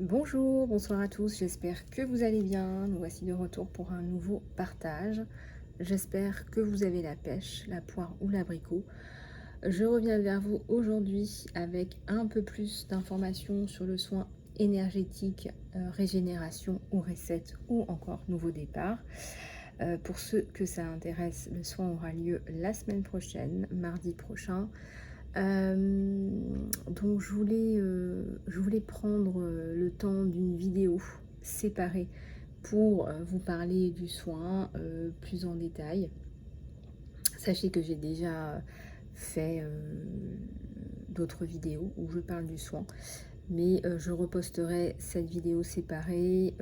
Bonjour, bonsoir à tous, j'espère que vous allez bien. Nous voici de retour pour un nouveau partage. J'espère que vous avez la pêche, la poire ou l'abricot. Je reviens vers vous aujourd'hui avec un peu plus d'informations sur le soin énergétique, régénération ou reset ou encore nouveau départ. Pour ceux que ça intéresse, le soin aura lieu la semaine prochaine, mardi prochain. Donc je voulais prendre le temps d'une vidéo séparée pour vous parler du soin plus en détail. Sachez que j'ai déjà fait d'autres vidéos où je parle du soin, mais je reposterai cette vidéo séparée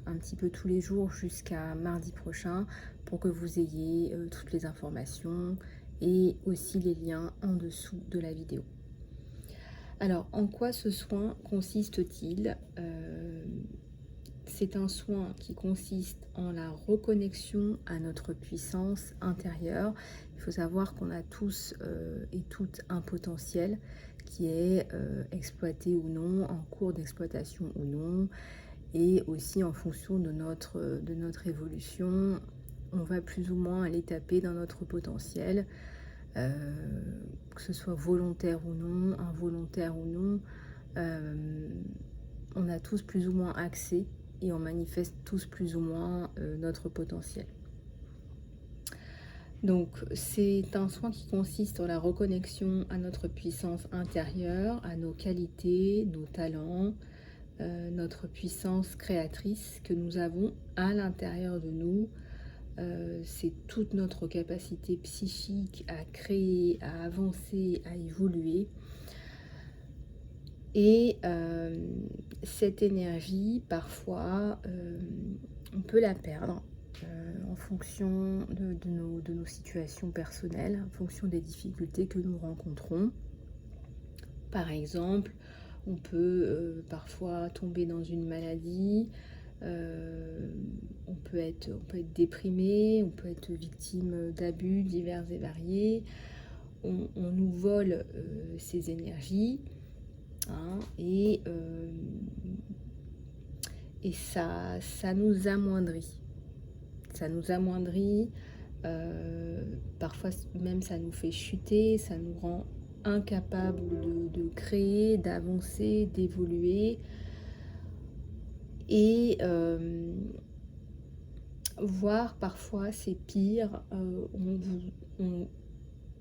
un petit peu tous les jours jusqu'à mardi prochain pour que vous ayez toutes les informations et aussi les liens en dessous de la vidéo. Alors, en quoi ce soin consiste-t-il? C'est un soin qui consiste en la reconnexion à notre puissance intérieure. Il faut savoir qu'on a tous et toutes un potentiel qui est exploité ou non, en cours d'exploitation ou non, et aussi en fonction de notre évolution, on va plus ou moins aller taper dans notre potentiel. Que ce soit volontaire ou non, involontaire ou non, on a tous plus ou moins accès et on manifeste tous plus ou moins notre potentiel. Donc c'est un soin qui consiste en la reconnexion à notre puissance intérieure, à nos qualités, nos talents, notre puissance créatrice que nous avons à l'intérieur de nous. C'est toute notre capacité psychique à créer, à avancer, à évoluer. Et cette énergie, parfois, on peut la perdre en fonction de nos situations personnelles, en fonction des difficultés que nous rencontrons. Par exemple, on peut parfois tomber dans une maladie, on peut être déprimé, on peut être victime d'abus divers et variés. On nous vole ces énergies, hein, et ça nous amoindrit. Ça nous amoindrit, parfois même ça nous fait chuter, ça nous rend incapables de créer, d'avancer, d'évoluer. Et voire parfois c'est pire,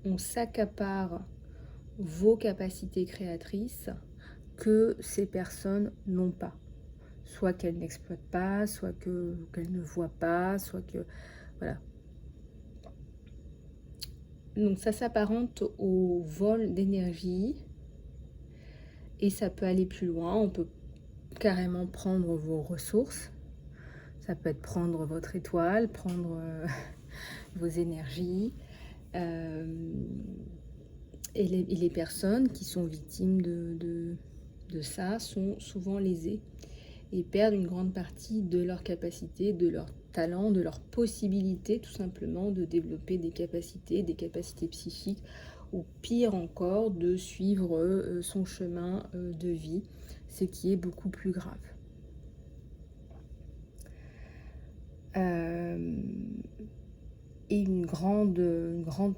on s'accapare vos capacités créatrices que ces personnes n'ont pas. Soit qu'elles n'exploitent pas, soit qu'elles ne voient pas, soit que... Voilà. Donc ça s'apparente au vol d'énergie et ça peut aller plus loin. On peut carrément prendre vos ressources. Ça peut être prendre votre étoile, prendre vos énergies. Et les personnes qui sont victimes de ça sont souvent lésées et perdent une grande partie de leur capacité, de leur talent, de leur possibilité tout simplement de développer des capacités psychiques, ou pire encore de suivre son chemin de vie, ce qui est beaucoup plus grave. Et une grande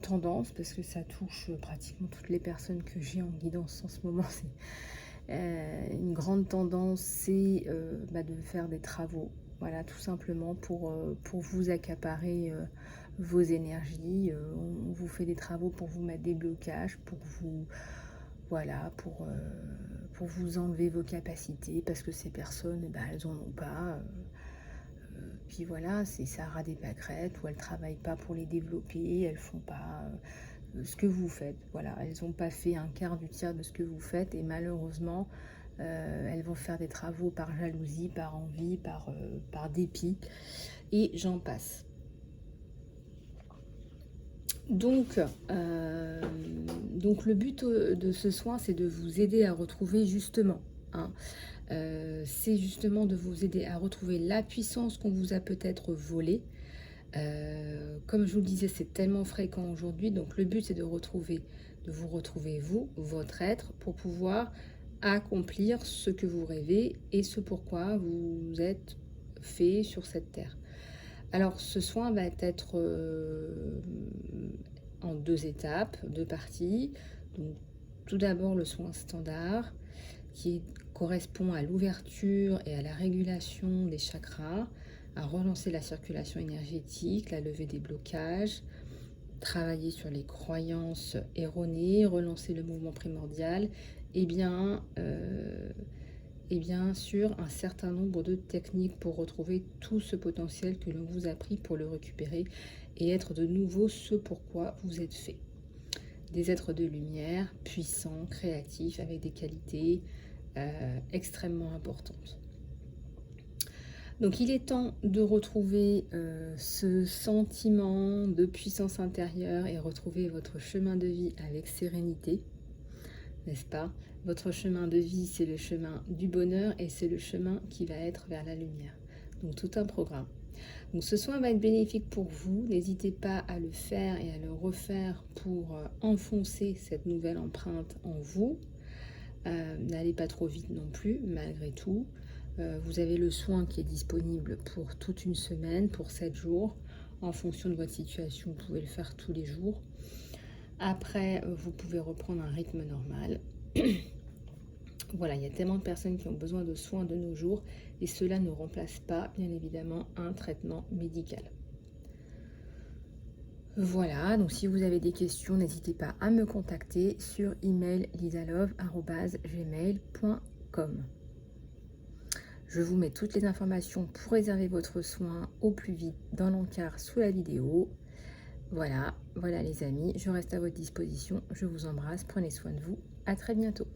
tendance, parce que ça touche pratiquement toutes les personnes que j'ai en guidance en ce moment, une grande tendance, c'est de faire des travaux, voilà, tout simplement pour vous accaparer vos énergies. On vous fait des travaux pour vous mettre des blocages, pour vous, voilà, pour vous enlever vos capacités, parce que ces personnes, elles en ont pas. Puis voilà, ça aura des pâquerettes, ou elles travaillent pas pour les développer, elles font pas ce que vous faites. Voilà, elles n'ont pas fait un quart du tiers de ce que vous faites, et malheureusement, elles vont faire des travaux par jalousie, par envie, par dépit, et j'en passe. Donc le but de ce soin, c'est de vous aider à retrouver justement, hein, c'est justement de vous aider à retrouver la puissance qu'on vous a peut-être volée. Comme je vous le disais, c'est tellement fréquent aujourd'hui, donc le but c'est de vous retrouver vous, votre être, pour pouvoir accomplir ce que vous rêvez et ce pourquoi vous êtes fait sur cette terre. Alors, ce soin va être en 2 étapes, 2 parties. Donc, tout d'abord, le soin standard qui correspond à l'ouverture et à la régulation des chakras, à relancer la circulation énergétique, la levée des blocages, travailler sur les croyances erronées, relancer le mouvement primordial et bien sûr un certain nombre de techniques pour retrouver tout ce potentiel que l'on vous a pris pour le récupérer et être de nouveau ce pourquoi vous êtes fait. Des êtres de lumière, puissants, créatifs, avec des qualités extrêmement importantes. Donc il est temps de retrouver ce sentiment de puissance intérieure et retrouver votre chemin de vie avec sérénité, n'est-ce pas? Votre chemin de vie, c'est le chemin du bonheur et c'est le chemin qui va être vers la lumière. Donc tout un programme. Donc ce soin va être bénéfique pour vous. N'hésitez pas à le faire et à le refaire pour enfoncer cette nouvelle empreinte en vous. N'allez pas trop vite non plus, malgré tout. Vous avez le soin qui est disponible pour toute une semaine, pour 7 jours. En fonction de votre situation, vous pouvez le faire tous les jours. Après, vous pouvez reprendre un rythme normal. Voilà, il y a tellement de personnes qui ont besoin de soins de nos jours et cela ne remplace pas, bien évidemment, un traitement médical. Voilà, donc si vous avez des questions, n'hésitez pas à me contacter sur email lisalove@gmail.com. Je vous mets toutes les informations pour réserver votre soin au plus vite dans l'encart sous la vidéo. Voilà les amis, je reste à votre disposition. Je vous embrasse, prenez soin de vous. À très bientôt.